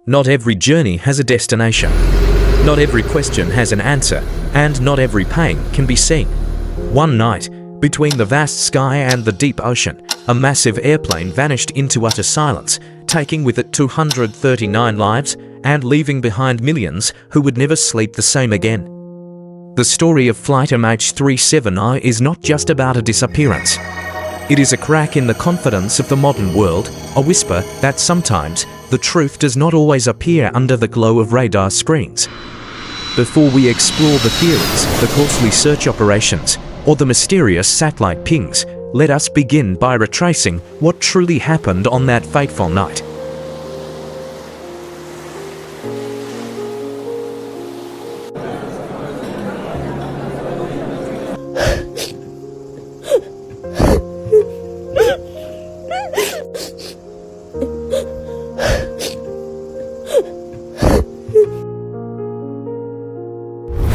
Not every journey has a destination. Not every question has an answer, and not every pain can be seen. One night, between the vast sky and the deep ocean, a massive airplane vanished into utter silence, taking with it 239 lives and leaving behind millions who would never sleep the same again. The story of Flight MH370 is not just about a disappearance. It is a crack in the confidence of the modern world, a whisper that sometimes the truth does not always appear under the glow of radar screens. Before we explore the theories, the costly search operations, or the mysterious satellite pings, let us begin by retracing what truly happened on that fateful night.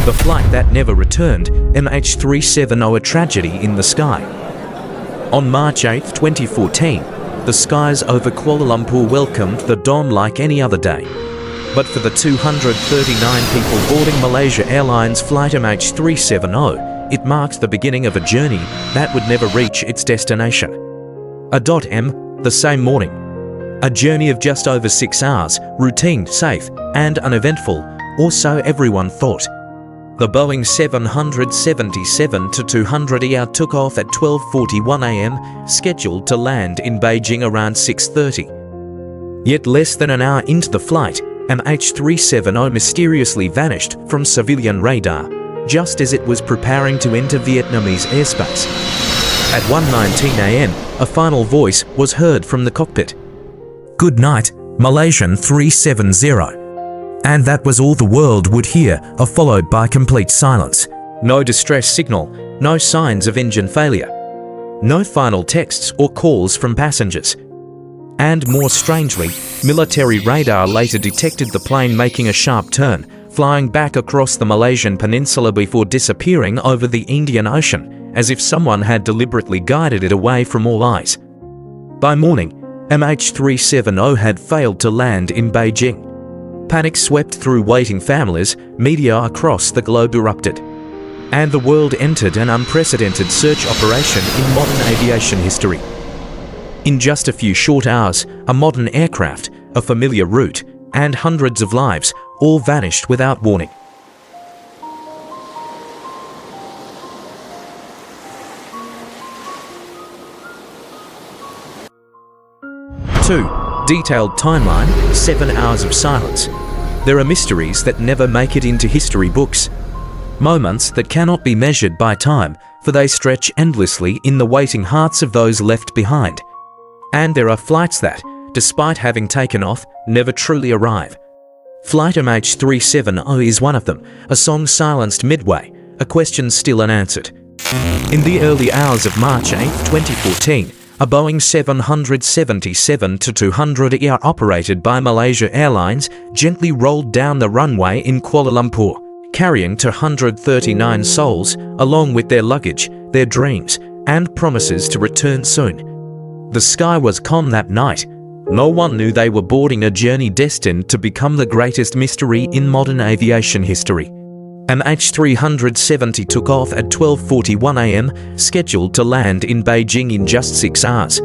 The flight that never returned, MH370, a tragedy in the sky. On March 8, 2014, the skies over Kuala Lumpur welcomed the dawn like any other day. But for the 239 people boarding Malaysia Airlines Flight MH370, it marked the beginning of a journey that would never reach its destination. The same morning. A journey of just over 6 hours, routine, safe, and uneventful, or so everyone thought. The Boeing 777-200ER took off at 12:41 a.m., scheduled to land in Beijing around 6:30. Yet less than an hour into the flight, MH370 mysteriously vanished from civilian radar, just as it was preparing to enter Vietnamese airspace. At 1:19 a.m., a final voice was heard from the cockpit. "Good night, Malaysian 370. And that was all the world would hear, followed by complete silence. No distress signal, no signs of engine failure. No final texts or calls from passengers. And more strangely, military radar later detected the plane making a sharp turn, flying back across the Malaysian peninsula before disappearing over the Indian Ocean, as if someone had deliberately guided it away from all eyes. By morning, MH370 had failed to land in Beijing. Panic swept through waiting families, media across the globe erupted. And the world entered an unprecedented search operation in modern aviation history. In just a few short hours, a modern aircraft, a familiar route, and hundreds of lives all vanished without warning. Two, detailed timeline, 7 hours of silence. There are mysteries that never make it into history books. Moments that cannot be measured by time, for they stretch endlessly in the waiting hearts of those left behind. And there are flights that, despite having taken off, never truly arrive. Flight MH370 is one of them, a song silenced midway, a question still unanswered. In the early hours of March 8, 2014, a Boeing 777-200ER operated by Malaysia Airlines gently rolled down the runway in Kuala Lumpur, carrying 239 souls along with their luggage, their dreams, and promises to return soon. The sky was calm that night. No one knew they were boarding a journey destined to become the greatest mystery in modern aviation history. MH370 took off at 12:41 a.m., scheduled to land in Beijing in just 6 hours.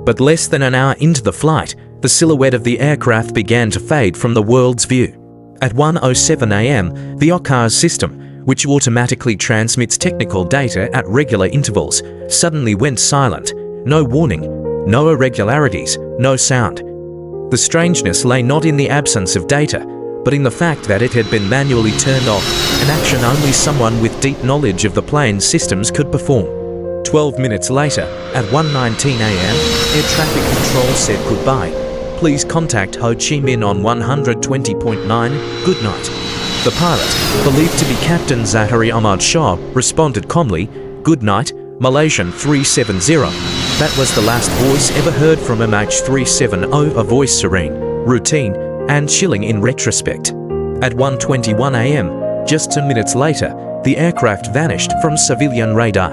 But less than an hour into the flight, the silhouette of the aircraft began to fade from the world's view. At 1:07 a.m., the OCCAR system, which automatically transmits technical data at regular intervals, suddenly went silent. No warning, no irregularities, no sound. The strangeness lay not in the absence of data, but in the fact that it had been manually turned off, an action only someone with deep knowledge of the plane's systems could perform. 12 minutes later, at 1:19 a.m., air traffic control said goodbye. Please contact Ho Chi Minh on 120.9, good night. The pilot, believed to be Captain Zaharie Shah, responded calmly, good night, Malaysian 370. That was the last voice ever heard from MH370, a voice serene, routine, and chilling in retrospect. At 1:21 a.m., just 2 minutes later, the aircraft vanished from civilian radar.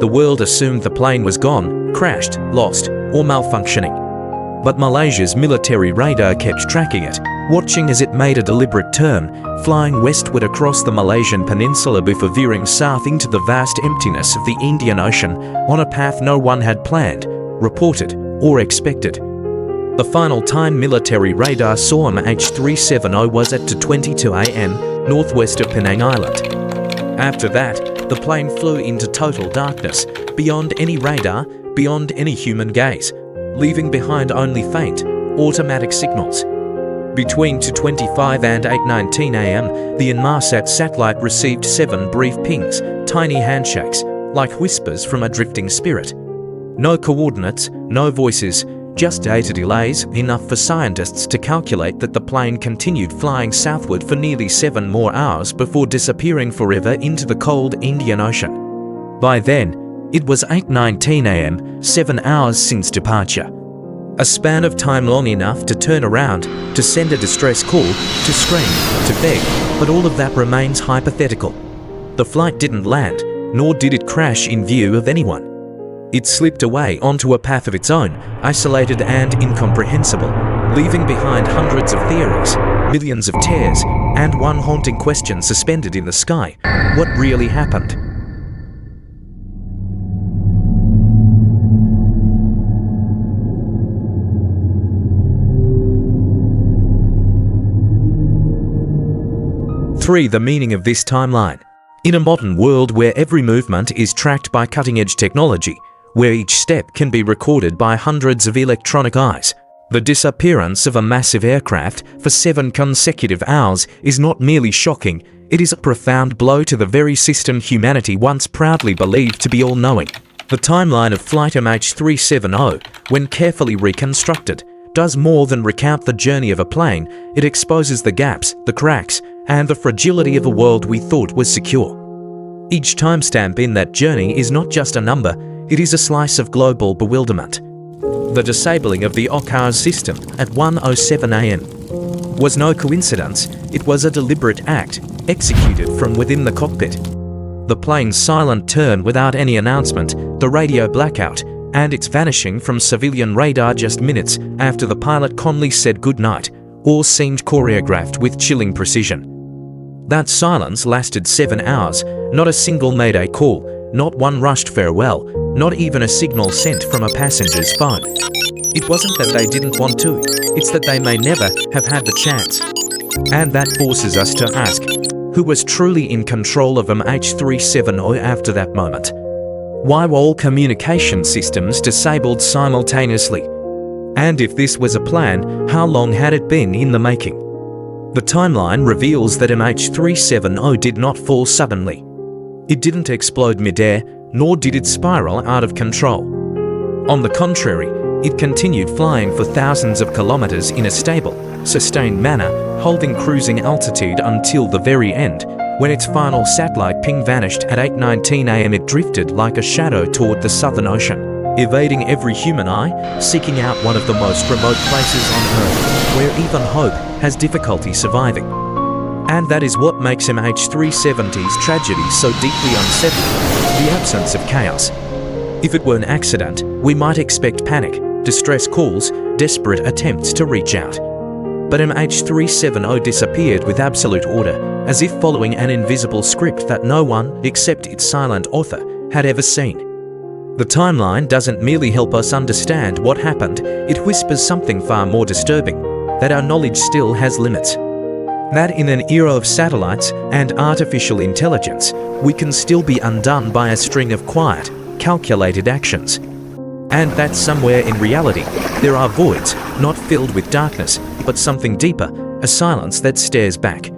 The world assumed the plane was gone, crashed, lost, or malfunctioning. But Malaysia's military radar kept tracking it, watching as it made a deliberate turn, flying westward across the Malaysian peninsula before veering south into the vast emptiness of the Indian Ocean on a path no one had planned, reported, or expected. The final time military radar saw MH370 was at 2:22 a.m. northwest of Penang Island. After that, the plane flew into total darkness, beyond any radar, beyond any human gaze, leaving behind only faint, automatic signals. Between 2:25 and 8:19 a.m., the Inmarsat satellite received 7 brief pings, tiny handshakes, like whispers from a drifting spirit. No coordinates, no voices, just data delays, enough for scientists to calculate that the plane continued flying southward for nearly 7 more hours before disappearing forever into the cold Indian Ocean. By then, it was 8:19 a.m., 7 hours since departure. A span of time long enough to turn around, to send a distress call, to scream, to beg, but all of that remains hypothetical. The flight didn't land, nor did it crash in view of anyone. It slipped away onto a path of its own, isolated and incomprehensible, leaving behind hundreds of theories, millions of tears, and one haunting question suspended in the sky: what really happened? The meaning of this timeline. In a modern world where every movement is tracked by cutting-edge technology, where each step can be recorded by hundreds of electronic eyes, the disappearance of a massive aircraft for 7 consecutive hours is not merely shocking, it is a profound blow to the very system humanity once proudly believed to be all-knowing. The timeline of Flight MH370, when carefully reconstructed, does more than recount the journey of a plane. It exposes the gaps, the cracks, and the fragility of a world we thought was secure. Each timestamp in that journey is not just a number, it is a slice of global bewilderment. The disabling of the OCCAR system at 1:07 a.m. was no coincidence, it was a deliberate act, executed from within the cockpit. The plane's silent turn without any announcement, the radio blackout, and its vanishing from civilian radar just minutes after the pilot calmly said goodnight, all seemed choreographed with chilling precision. That silence lasted 7 hours, not a single mayday call, not one rushed farewell, not even a signal sent from a passenger's phone. It wasn't that they didn't want to, it's that they may never have had the chance. And that forces us to ask, who was truly in control of MH370 after that moment? Why were all communication systems disabled simultaneously? And if this was a plan, how long had it been in the making? The timeline reveals that MH370 did not fall suddenly. It didn't explode mid-air, nor did it spiral out of control. On the contrary, it continued flying for thousands of kilometers in a stable, sustained manner, holding cruising altitude until the very end. When its final satellite ping vanished at 8:19 a.m., it drifted like a shadow toward the Southern Ocean, evading every human eye, seeking out one of the most remote places on Earth, where even hope has difficulty surviving. And that is what makes MH370's tragedy so deeply unsettling, the absence of chaos. If it were an accident, we might expect panic, distress calls, desperate attempts to reach out. But MH370 disappeared with absolute order, as if following an invisible script that no one, except its silent author, had ever seen. The timeline doesn't merely help us understand what happened, it whispers something far more disturbing, that our knowledge still has limits. That in an era of satellites and artificial intelligence, we can still be undone by a string of quiet, calculated actions. And that somewhere in reality, there are voids, not filled with darkness, but something deeper, a silence that stares back.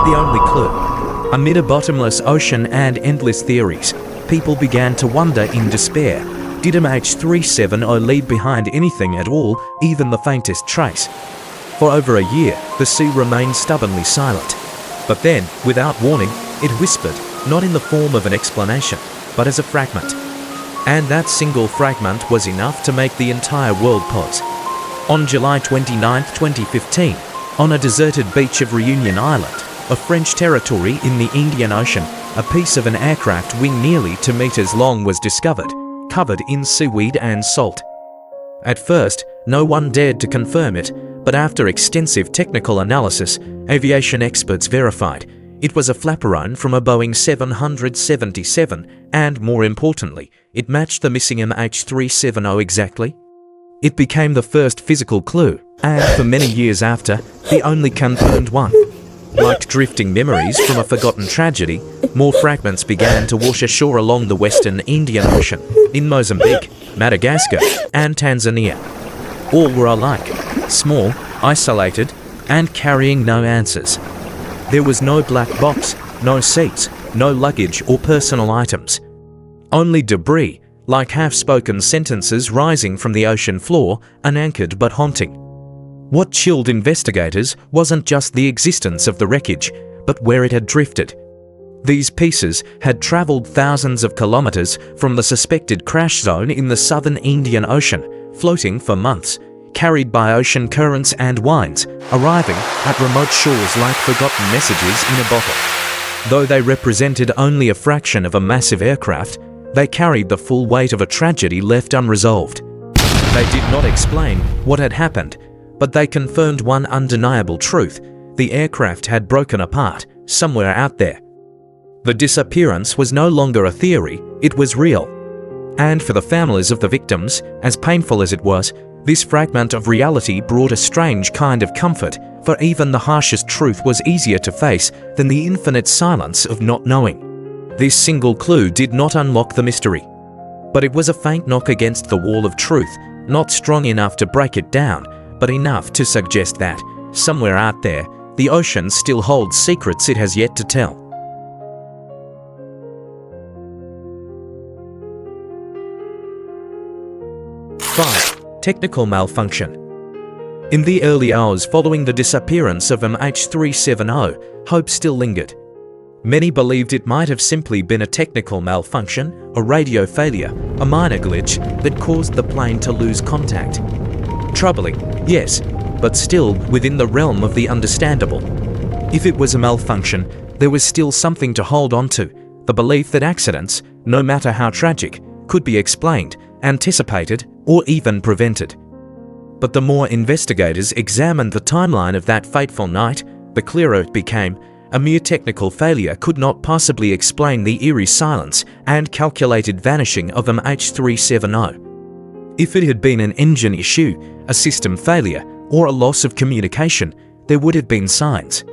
The only clue. Amid a bottomless ocean and endless theories, people began to wonder in despair. Did MH370 leave behind anything at all, even the faintest trace? For over a year, the sea remained stubbornly silent. But then, without warning, it whispered, not in the form of an explanation, but as a fragment. And that single fragment was enough to make the entire world pause. On July 29, 2015, On a deserted beach of Reunion Island, a French territory in the Indian Ocean, a piece of an aircraft wing nearly 2 meters long was discovered, covered in seaweed and salt. At first, no one dared to confirm it, but after extensive technical analysis, aviation experts verified it was a flaperon from a Boeing 777, and more importantly, it matched the missing MH370 exactly. It became the first physical clue, and for many years after, the only confirmed one. Like drifting memories from a forgotten tragedy, more fragments began to wash ashore along the western Indian Ocean, in Mozambique, Madagascar, and Tanzania. All were alike, small, isolated, and carrying no answers. There was no black box, no seats, no luggage or personal items. Only debris, like half-spoken sentences rising from the ocean floor, unanchored but haunting. What chilled investigators wasn't just the existence of the wreckage, but where it had drifted. These pieces had travelled thousands of kilometres from the suspected crash zone in the southern Indian Ocean, floating for months, carried by ocean currents and winds, arriving at remote shores like forgotten messages in a bottle. Though they represented only a fraction of a massive aircraft, they carried the full weight of a tragedy left unresolved. They did not explain what had happened, but they confirmed one undeniable truth: the aircraft had broken apart somewhere out there. The disappearance was no longer a theory, it was real. And for the families of the victims, as painful as it was, this fragment of reality brought a strange kind of comfort, for even the harshest truth was easier to face than the infinite silence of not knowing. This single clue did not unlock the mystery, but it was a faint knock against the wall of truth, not strong enough to break it down, but enough to suggest that, somewhere out there, the ocean still holds secrets it has yet to tell. 5. Technical malfunction. In the early hours following the disappearance of MH370, hope still lingered. Many believed it might have simply been a technical malfunction, a radio failure, a minor glitch that caused the plane to lose contact. Troubling, yes, but still within the realm of the understandable. If it was a malfunction, there was still something to hold on to, the belief that accidents, no matter how tragic, could be explained, anticipated, or even prevented. But the more investigators examined the timeline of that fateful night, the clearer it became. A mere technical failure could not possibly explain the eerie silence and calculated vanishing of MH370. If it had been an engine issue, a system failure, or a loss of communication, there would have been signs.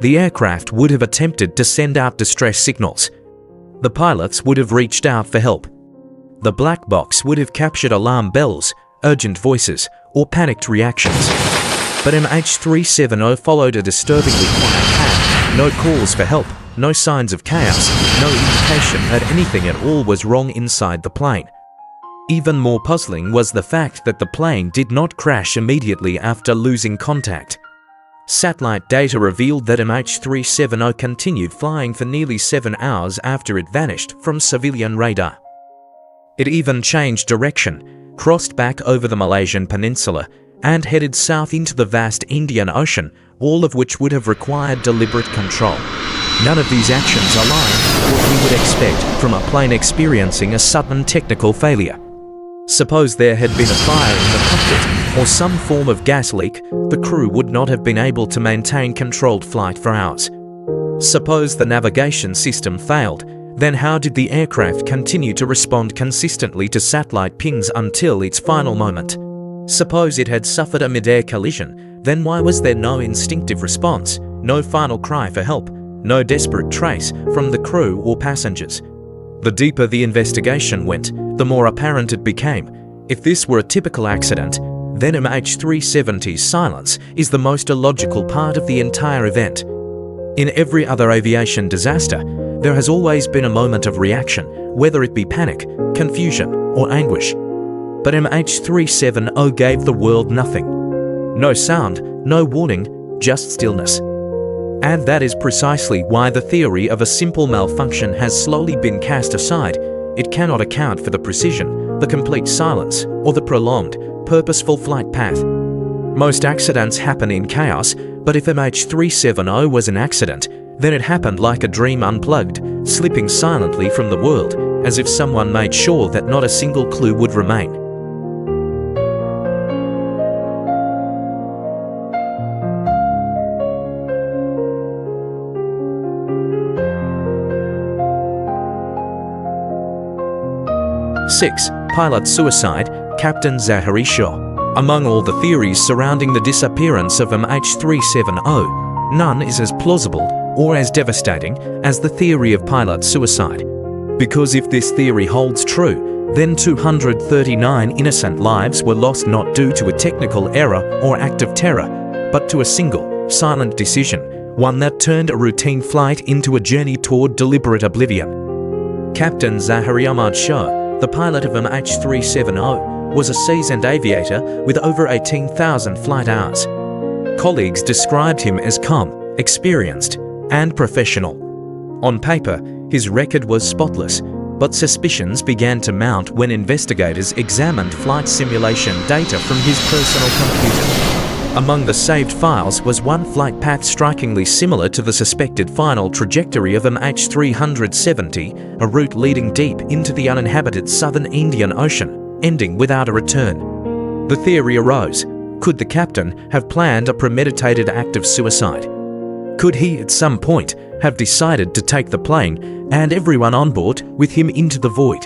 The aircraft would have attempted to send out distress signals. The pilots would have reached out for help. The black box would have captured alarm bells, urgent voices, or panicked reactions. But MH370 followed a disturbingly quiet path. No calls for help, no signs of chaos, no indication that anything at all was wrong inside the plane. Even more puzzling was the fact that the plane did not crash immediately after losing contact. Satellite data revealed that MH370 continued flying for nearly 7 hours after it vanished from civilian radar. It even changed direction, crossed back over the Malaysian peninsula, and headed south into the vast Indian Ocean, all of which would have required deliberate control. None of these actions aligned with what we would expect from a plane experiencing a sudden technical failure. Suppose there had been a fire in the cockpit or some form of gas leak, the crew would not have been able to maintain controlled flight for hours. Suppose the navigation system failed, then how did the aircraft continue to respond consistently to satellite pings until its final moment? Suppose it had suffered a mid-air collision, then why was there no instinctive response, no final cry for help, no desperate trace from the crew or passengers? The deeper the investigation went, the more apparent it became. If this were a typical accident, then MH370's silence is the most illogical part of the entire event. In every other aviation disaster, there has always been a moment of reaction, whether it be panic, confusion, or anguish. But MH370 gave the world nothing. No sound, no warning, just stillness. And that is precisely why the theory of a simple malfunction has slowly been cast aside. It cannot account for the precision, the complete silence, or the prolonged, purposeful flight path. Most accidents happen in chaos, but if MH370 was an accident, then it happened like a dream unplugged, slipping silently from the world, as if someone made sure that not a single clue would remain. Six, pilot suicide, Captain Zaharie Shah. Among all the theories surrounding the disappearance of MH370, none is as plausible or as devastating as the theory of pilot suicide. Because if this theory holds true, then 239 innocent lives were lost not due to a technical error or act of terror, but to a single, silent decision, one that turned a routine flight into a journey toward deliberate oblivion. Captain Zaharie Shah, the pilot of MH370, was a seasoned aviator with over 18,000 flight hours. Colleagues described him as calm, experienced, and professional. On paper, his record was spotless, but suspicions began to mount when investigators examined flight simulation data from his personal computer. Among the saved files was one flight path strikingly similar to the suspected final trajectory of MH370, a route leading deep into the uninhabited southern Indian Ocean, ending without a return. The theory arose: could the captain have planned a premeditated act of suicide? Could he at some point have decided to take the plane and everyone on board with him into the void?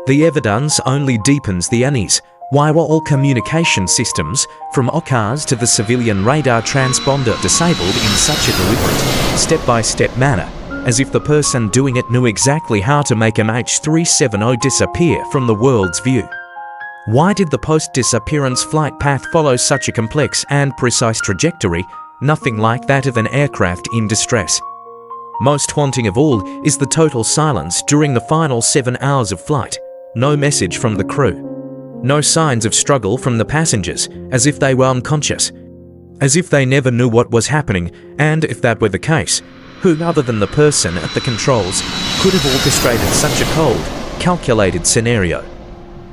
The evidence only deepens the unease. Why were all communication systems, from OCARs to the civilian radar transponder, disabled in such a deliberate, step-by-step manner, as if the person doing it knew exactly how to make MH370 disappear from the world's view? Why did the post-disappearance flight path follow such a complex and precise trajectory, nothing like that of an aircraft in distress? Most haunting of all is the total silence during the final 7 hours of flight. No message from the crew. No signs of struggle from the passengers, as if they were unconscious. As if they never knew what was happening, and if that were the case, who other than the person at the controls could have orchestrated such a cold, calculated scenario?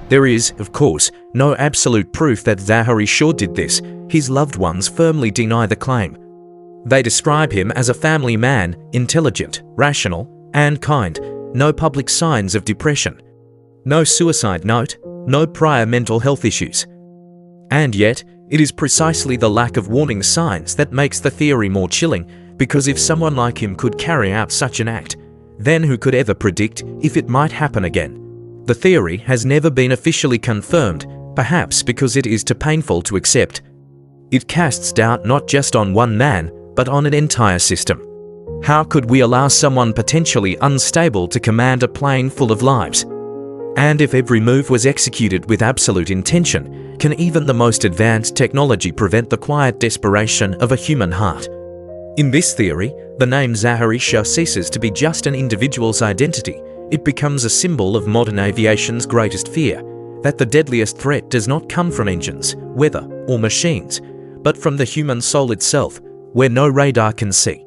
There is, of course, no absolute proof that Zaharie Shah did this. His loved ones firmly deny the claim. They describe him as a family man, intelligent, rational, and kind. No public signs of depression. No suicide note. No prior mental health issues. And yet, it is precisely the lack of warning signs that makes the theory more chilling, because if someone like him could carry out such an act, then who could ever predict if it might happen again? The theory has never been officially confirmed, perhaps because it is too painful to accept. It casts doubt not just on one man, but on an entire system. How could we allow someone potentially unstable to command a plane full of lives? And if every move was executed with absolute intention, can even the most advanced technology prevent the quiet desperation of a human heart? In this theory, the name Zaharie Shah ceases to be just an individual's identity. It becomes a symbol of modern aviation's greatest fear, that the deadliest threat does not come from engines, weather, or machines, but from the human soul itself, where no radar can see.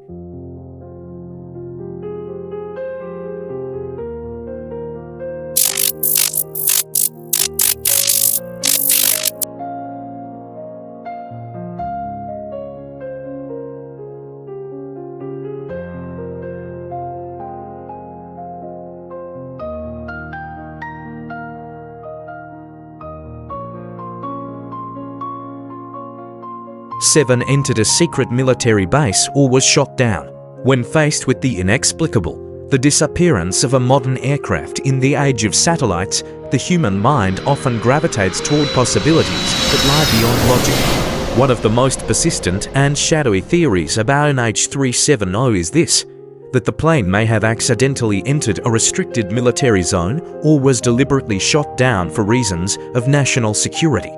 Seven entered a secret military base or was shot down. When faced with the inexplicable, the disappearance of a modern aircraft in the age of satellites, the human mind often gravitates toward possibilities that lie beyond logic. One of the most persistent and shadowy theories about MH370 is this: that the plane may have accidentally entered a restricted military zone or was deliberately shot down for reasons of national security.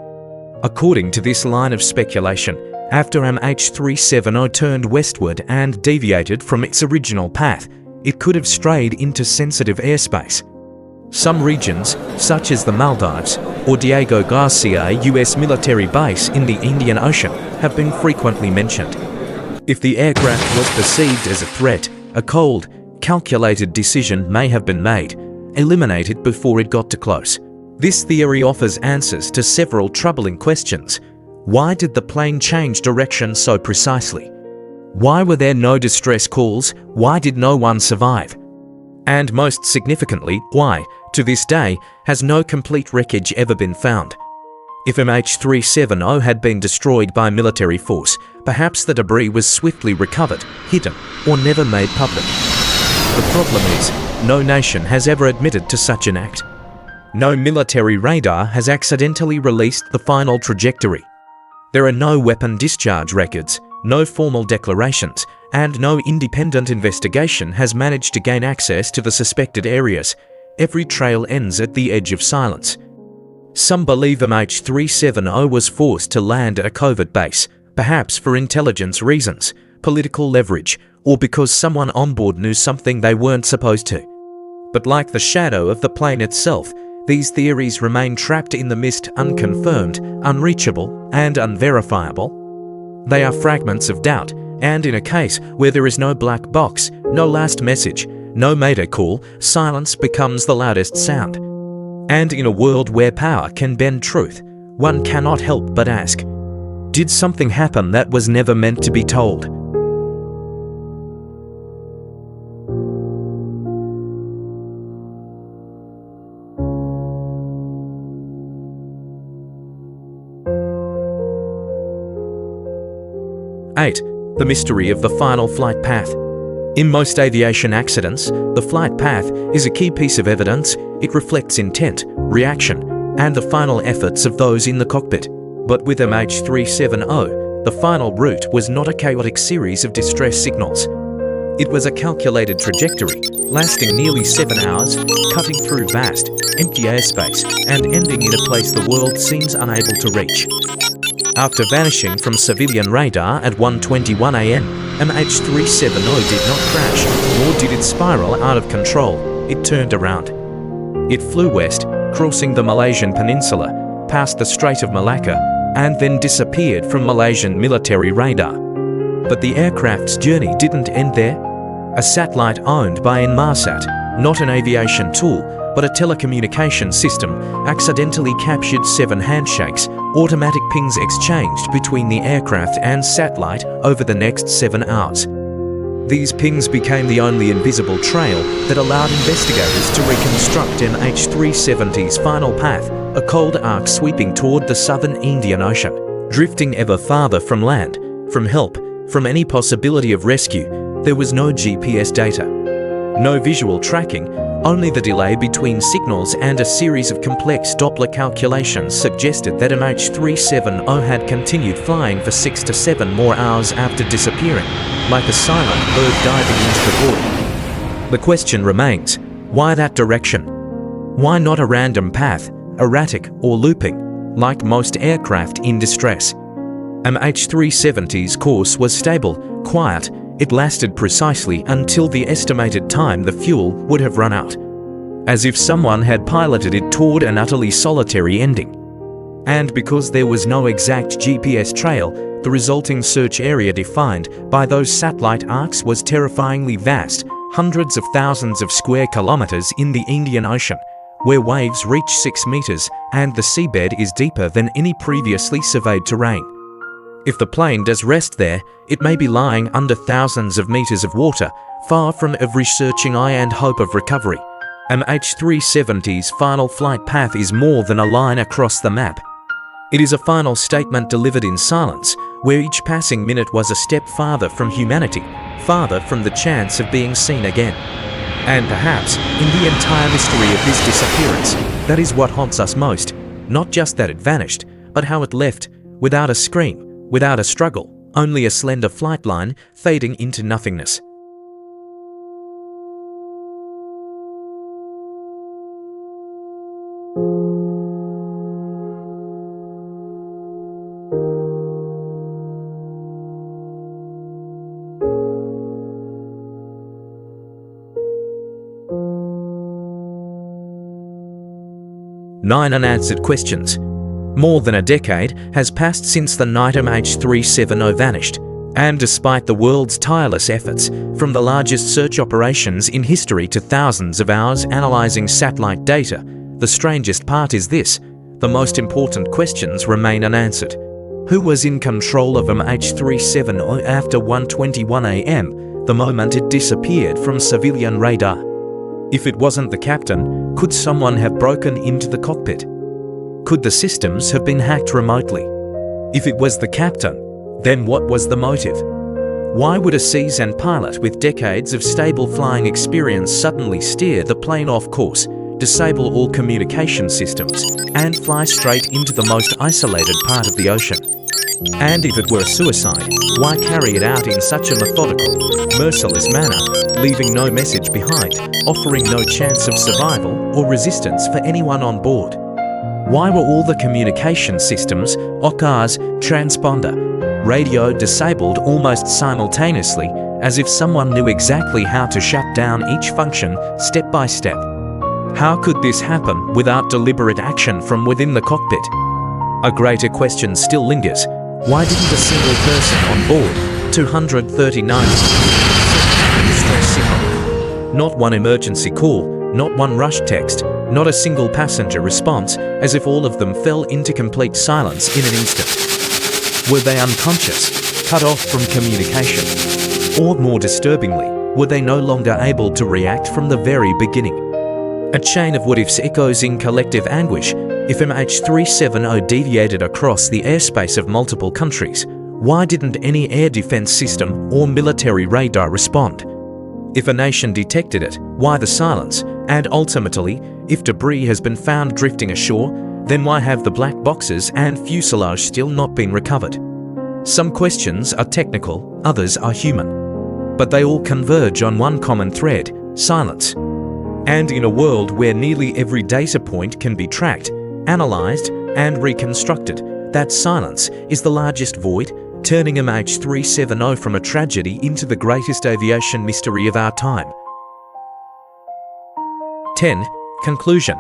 According to this line of speculation, after MH370 turned westward and deviated from its original path, it could have strayed into sensitive airspace. Some regions, such as the Maldives or Diego Garcia US military base in the Indian Ocean, have been frequently mentioned. If the aircraft was perceived as a threat, a cold, calculated decision may have been made, eliminate it before it got too close. This theory offers answers to several troubling questions. Why did the plane change direction so precisely? Why were there no distress calls? Why did no one survive? And most significantly, why, to this day, has no complete wreckage ever been found? If MH370 had been destroyed by military force, perhaps the debris was swiftly recovered, hidden, or never made public. The problem is, no nation has ever admitted to such an act. No military radar has accidentally released the final trajectory. There are no weapon discharge records, no formal declarations, and no independent investigation has managed to gain access to the suspected areas. Every trail ends at the edge of silence. Some believe MH370 was forced to land at a covert base, perhaps for intelligence reasons, political leverage, or because someone on board knew something they weren't supposed to. But like the shadow of the plane itself, these theories remain trapped in the mist, unconfirmed, unreachable, and unverifiable. They are fragments of doubt, and in a case where there is no black box, no last message, no mayday call, silence becomes the loudest sound. And in a world where power can bend truth, one cannot help but ask, did something happen that was never meant to be told? Eight, the mystery of the final flight path. In most aviation accidents, the flight path is a key piece of evidence. It reflects intent, reaction, and the final efforts of those in the cockpit. But with MH370, the final route was not a chaotic series of distress signals. It was a calculated trajectory, lasting nearly 7 hours, cutting through vast, empty airspace, and ending in a place the world seems unable to reach. After vanishing from civilian radar at 1:21 a.m., MH370 did not crash, nor did it spiral out of control. It turned around. It flew west, crossing the Malaysian peninsula, past the Strait of Malacca, and then disappeared from Malaysian military radar. But the aircraft's journey didn't end there. A satellite owned by Inmarsat, not an aviation tool, but a telecommunication system, accidentally captured 7 handshakes, automatic pings exchanged between the aircraft and satellite over the next 7 hours. These pings became the only invisible trail that allowed investigators to reconstruct MH370's final path, a cold arc sweeping toward the southern Indian Ocean, drifting ever farther from land, from help, from any possibility of rescue. There was no GPS data, no visual tracking, only the delay between signals, and a series of complex Doppler calculations suggested that MH370 had continued flying for 6 to 7 more hours after disappearing, like a silent bird diving into the void. The question remains, why that direction? Why not a random path, erratic or looping, like most aircraft in distress? MH370's course was stable, quiet. It lasted precisely until the estimated time the fuel would have run out, as if someone had piloted it toward an utterly solitary ending. And because there was no exact GPS trail, the resulting search area defined by those satellite arcs was terrifyingly vast, hundreds of thousands of square kilometers in the Indian Ocean, where waves reach 6 meters and the seabed is deeper than any previously surveyed terrain. If the plane does rest there, it may be lying under thousands of meters of water, far from every searching eye and hope of recovery. MH370's final flight path is more than a line across the map. It is a final statement delivered in silence, where each passing minute was a step farther from humanity, farther from the chance of being seen again. And perhaps, in the entire mystery of this disappearance, that is what haunts us most. Not just that it vanished, but how it left, without a scream, without a struggle, only a slender flight line fading into nothingness. Nine unanswered questions. More than a decade has passed since the night MH370 vanished, and despite the world's tireless efforts, from the largest search operations in history to thousands of hours analyzing satellite data, the strangest part is this: the most important questions remain unanswered. Who was in control of MH370 after 1:21 a.m., the moment it disappeared from civilian radar? If it wasn't the captain, could someone have broken into the cockpit? Could the systems have been hacked remotely? If it was the captain, then what was the motive? Why would a seasoned pilot with decades of stable flying experience suddenly steer the plane off course, disable all communication systems, and fly straight into the most isolated part of the ocean? And if it were a suicide, why carry it out in such a methodical, merciless manner, leaving no message behind, offering no chance of survival or resistance for anyone on board? Why were all the communication systems, OCCARs, transponder, radio disabled almost simultaneously, as if someone knew exactly how to shut down each function step by step? How could this happen without deliberate action from within the cockpit? A greater question still lingers. Why didn't a single person on board 239 distress signal? Not one emergency call, not one rush text, not a single passenger response, as if all of them fell into complete silence in an instant. Were they unconscious, cut off from communication? Or more disturbingly, were they no longer able to react from the very beginning? A chain of what-ifs echoes in collective anguish. If MH370 deviated across the airspace of multiple countries, why didn't any air defense system or military radar respond? If a nation detected it, why the silence? And ultimately, if debris has been found drifting ashore, then why have the black boxes and fuselage still not been recovered? Some questions are technical, others are human. But they all converge on one common thread: silence. And in a world where nearly every data point can be tracked, analysed, and reconstructed, that silence is the largest void, turning MH370 from a tragedy into the greatest aviation mystery of our time. 10. Conclusion.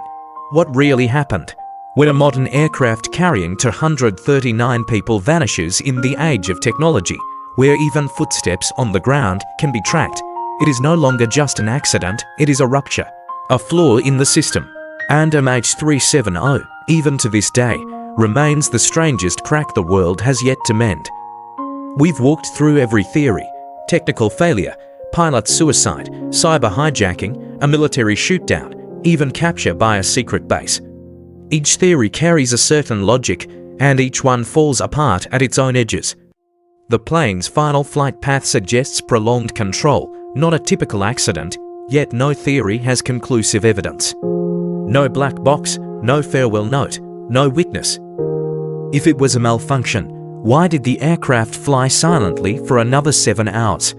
What really happened? When a modern aircraft carrying 239 people vanishes in the age of technology, where even footsteps on the ground can be tracked, it is no longer just an accident, it is a rupture, a flaw in the system. And MH370, even to this day, remains the strangest crack the world has yet to mend. We've walked through every theory: technical failure, pilot suicide, cyber hijacking, a military shootdown, even capture by a secret base. Each theory carries a certain logic, and each one falls apart at its own edges. The plane's final flight path suggests prolonged control, not a typical accident, yet no theory has conclusive evidence. No black box, no farewell note, no witness. If it was a malfunction, why did the aircraft fly silently for another 7 hours?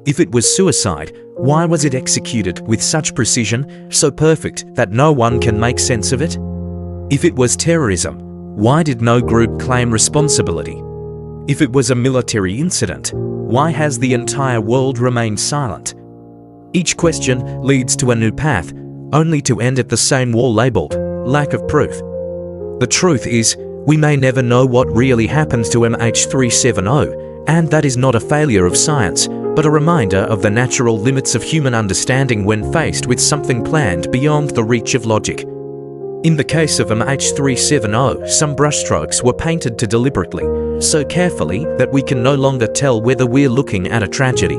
If it was suicide, why was it executed with such precision, so perfect that no one can make sense of it? If it was terrorism, why did no group claim responsibility? If it was a military incident, why has the entire world remained silent? Each question leads to a new path, only to end at the same wall labelled lack of proof. The truth is, we may never know what really happened to MH370, and that is not a failure of science, but a reminder of the natural limits of human understanding when faced with something planned beyond the reach of logic. In the case of MH370, some brushstrokes were painted too deliberately, so carefully that we can no longer tell whether we're looking at a tragedy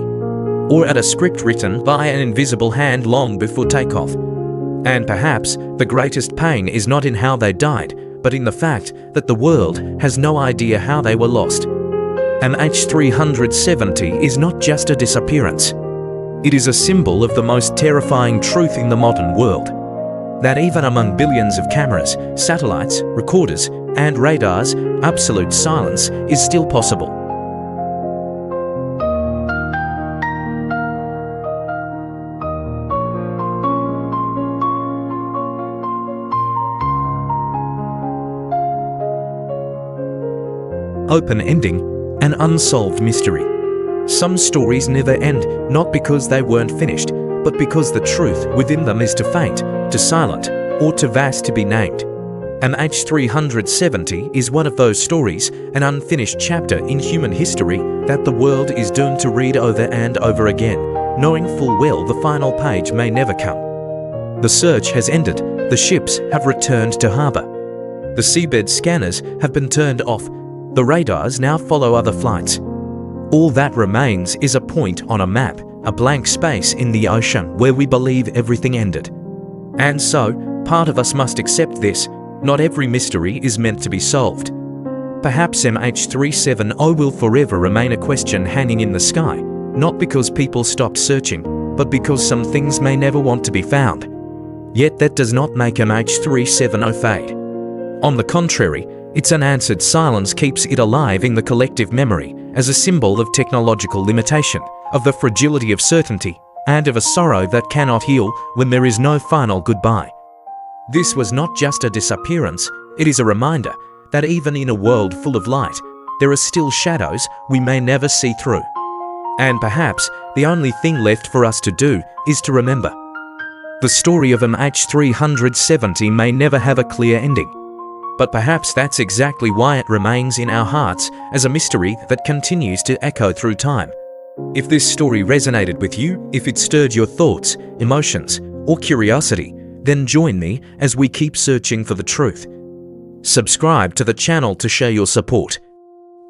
or at a script written by an invisible hand long before takeoff. And perhaps the greatest pain is not in how they died, but in the fact that the world has no idea how they were lost. MH370 is not just a disappearance. It is a symbol of the most terrifying truth in the modern world: that even among billions of cameras, satellites, recorders, and radars, absolute silence is still possible. Open ending, an unsolved mystery. Some stories never end, not because they weren't finished, but because the truth within them is too faint, too silent, or too vast to be named. MH370 is one of those stories, an unfinished chapter in human history that the world is doomed to read over and over again, knowing full well the final page may never come. The search has ended, the ships have returned to harbour. The seabed scanners have been turned off, The radars now follow other flights. All that remains is a point on a map, a blank space in the ocean where we believe everything ended. And so, part of us must accept this. Not every mystery is meant to be solved. Perhaps MH370 will forever remain a question hanging in the sky, not because people stopped searching, but because some things may never want to be found. Yet that does not make MH370 fade. On the contrary, its unanswered silence keeps it alive in the collective memory as a symbol of technological limitation, of the fragility of certainty, and of a sorrow that cannot heal when there is no final goodbye. This was not just a disappearance, it is a reminder that even in a world full of light, there are still shadows we may never see through. And perhaps the only thing left for us to do is to remember. The story of MH370 may never have a clear ending, but perhaps that's exactly why it remains in our hearts as a mystery that continues to echo through time. If this story resonated with you, if it stirred your thoughts, emotions, or curiosity, then join me as we keep searching for the truth. Subscribe to the channel to share your support.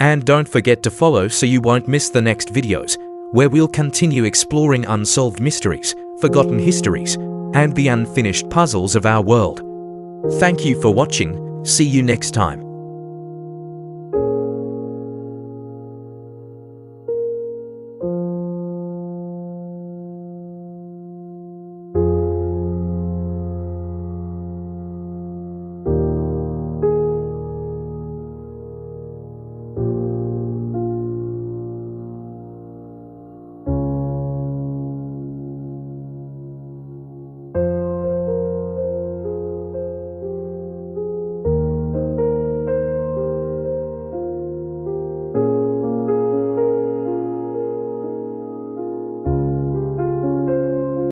And don't forget to follow so you won't miss the next videos, where we'll continue exploring unsolved mysteries, forgotten histories, and the unfinished puzzles of our world. Thank you for watching. See you next time.